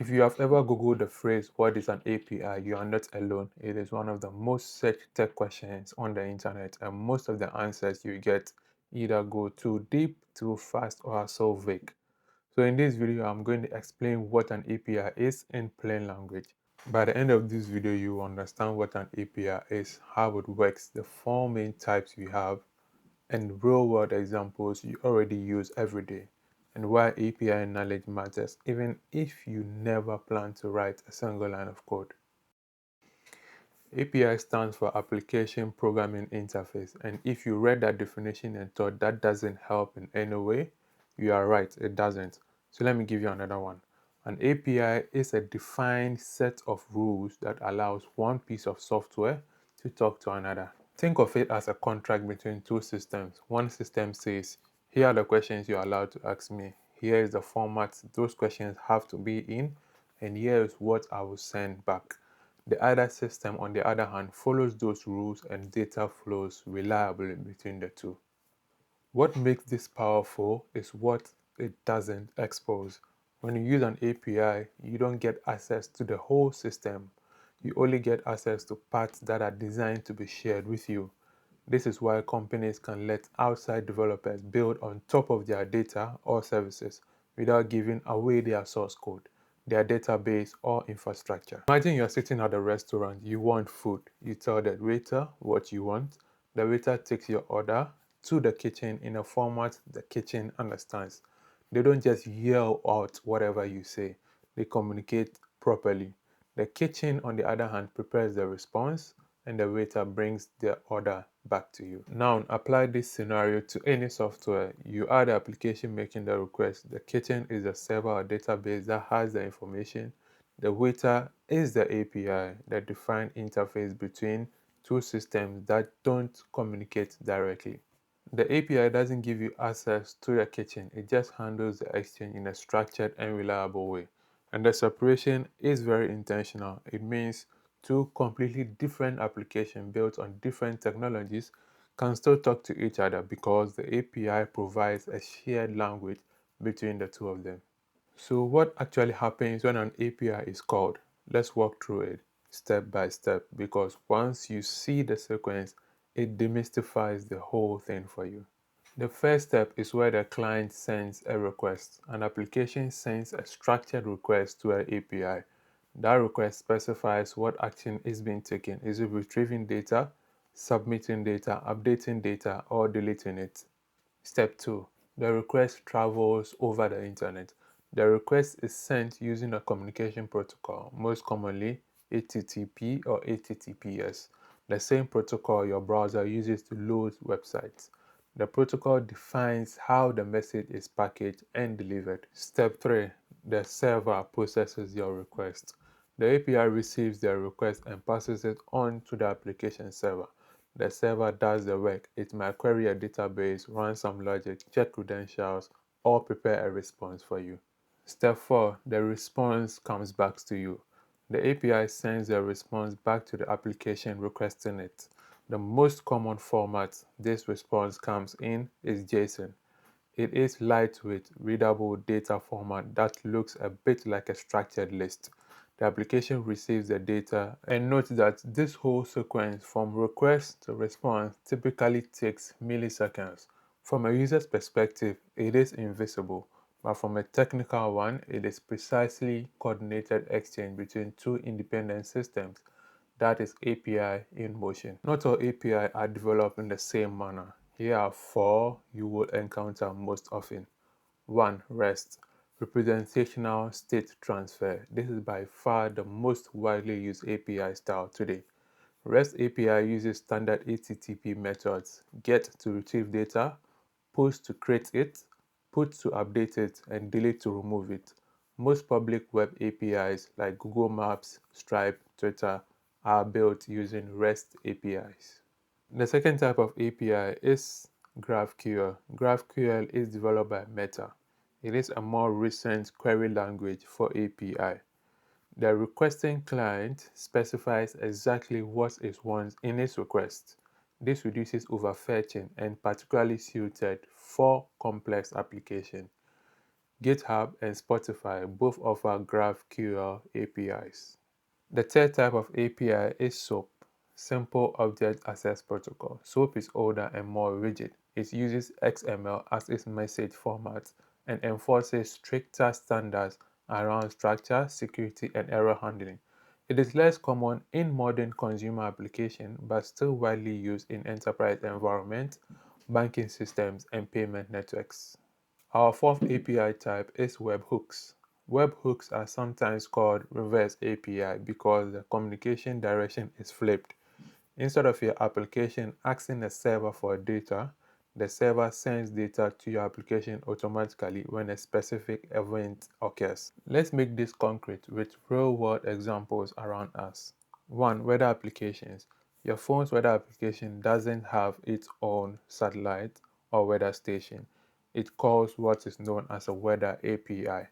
If you have ever Googled the phrase, "What is an API?" you are not alone. It is one of the most searched tech questions on the internet, and most of the answers you get either go too deep, too fast, or are so vague. So in this video, I'm going to explain what an API is in plain language. By the end of this video, you will understand what an API is, how it works, the four main types we have, and real-world examples you already use every day, and why API knowledge matters even if you never plan to write a single line of code. API stands for Application Programming Interface, and if you read that definition and thought that doesn't help in any way, you are right, it doesn't. So let me give you another one. An API is a defined set of rules that allows one piece of software to talk to another. Think of it as a contract between two systems. One system says, here are the questions you're allowed to ask me. Here is the format those questions have to be in, and here is what I will send back. The other system, on the other hand, follows those rules and data flows reliably between the two. What makes this powerful is what it doesn't expose. When you use an API, you don't get access to the whole system. You only get access to parts that are designed to be shared with you. This is why companies can let outside developers build on top of their data or services without giving away their source code, their database, or infrastructure. Imagine you're sitting at a restaurant, you want food. You tell the waiter what you want. The waiter takes your order to the kitchen in a format the kitchen understands. They don't just yell out whatever you say, they communicate properly. The kitchen, on the other hand, prepares the response and the waiter brings the order back to you. Now, apply this scenario to any software. You are the application making the request. The kitchen is the server or database that has the information. The waiter is the API, the defined interface between two systems that don't communicate directly. The API doesn't give you access to the kitchen, it just handles the exchange in a structured and reliable way. And the separation is very intentional. It means two completely different applications built on different technologies can still talk to each other because the API provides a shared language between the two of them. So what actually happens when an API is called? Let's walk through it step by step, because once you see the sequence, it demystifies the whole thing for you. The first step is where the client sends a request. An application sends a structured request to an API. That request specifies what action is being taken. Is it retrieving data, submitting data, updating data, or deleting it? Step 2. The request travels over the internet. The request is sent using a communication protocol, most commonly HTTP or HTTPS, the same protocol your browser uses to load websites. The protocol defines how the message is packaged and delivered. Step 3. The server processes your request. The API receives the request and passes it on to the application server. The server does the work. It might query a database, run some logic, check credentials, or prepare a response for you. Step 4. The response comes back to you. The API sends the response back to the application requesting it. The most common format this response comes in is JSON. It is lightweight, readable data format that looks a bit like a structured list. The application receives the data, and note that this whole sequence from request to response typically takes milliseconds. From a user's perspective, it is invisible, but from a technical one, it is precisely coordinated exchange between two independent systems. That is API in motion. Not all API are developed in the same manner. Here are four you will encounter most often. 1. REST, representational state transfer. This is by far the most widely used API style today. REST API uses standard HTTP methods: GET to retrieve data, POST to create it, PUT to update it, and DELETE to remove it. Most public web APIs like Google Maps, Stripe, Twitter are built using REST APIs. The second type of API is GraphQL. GraphQL is developed by Meta. It is a more recent query language for API. The requesting client specifies exactly what it wants in its request. This reduces overfetching and particularly suited for complex applications. GitHub and Spotify both offer GraphQL APIs. The third type of API is SOAP, Simple Object Access Protocol. SOAP is older and more rigid. It uses XML as its message format and enforces stricter standards around structure, security, and error handling. It is less common in modern consumer applications but still widely used in enterprise environments, banking systems, and payment networks. Our fourth API type is webhooks. Webhooks are sometimes called reverse API because the communication direction is flipped. Instead of your application asking the server for data, the server sends data to your application automatically when a specific event occurs. Let's make this concrete with real-world examples around us. 1. Weather applications. Your phone's weather application doesn't have its own satellite or weather station. It calls what is known as a weather API.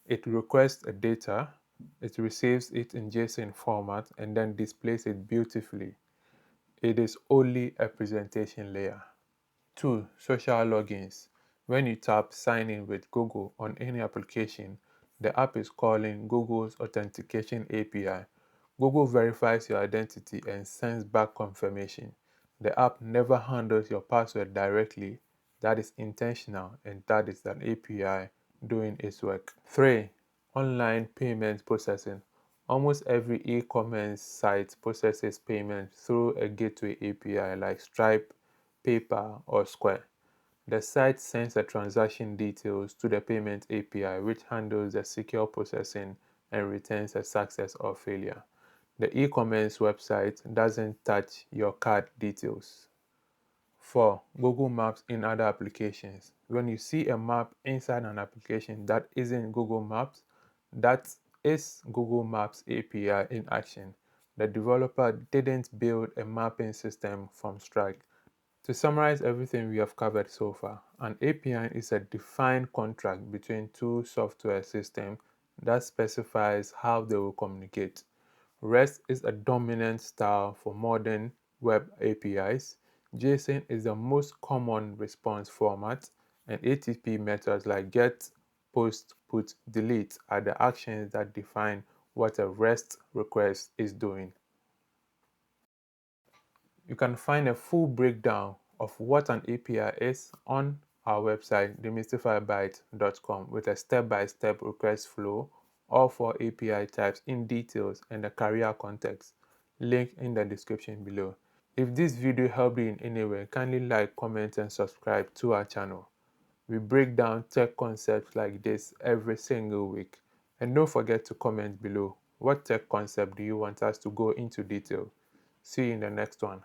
It requests a data, it receives it in JSON format, and then displays it beautifully. It is only a presentation layer. 2. Social logins. When you tap Sign in with Google on any application, the app is calling Google's authentication API. Google verifies your identity and sends back confirmation. The app never handles your password directly. That is intentional, and that is an API doing its work. 3. Online payment processing. Almost every e-commerce site processes payments through a gateway API like Stripe, PayPal, or Square. The site sends the transaction details to the payment API, which handles the secure processing and returns a success or failure. The e-commerce website doesn't touch your card details. 4. Google Maps in other applications. When you see a map inside an application that isn't Google Maps, that is Google Maps API in action. The developer didn't build a mapping system from scratch. To summarize everything we have covered so far, an API is a defined contract between two software systems that specifies how they will communicate. REST is a dominant style for modern web APIs. JSON is the most common response format, and HTTP methods like GET, POST, PUT, DELETE are the actions that define what a REST request is doing. You can find a full breakdown of what an API is on our website demystifybyte.com with a step-by-step request flow, all 4 API types in details and the career context, link in the description below. If this video helped you in any way, kindly like, comment, and subscribe to our channel. We break down tech concepts like this every single week. And don't forget to comment below, what tech concept do you want us to go into detail? See you in the next one.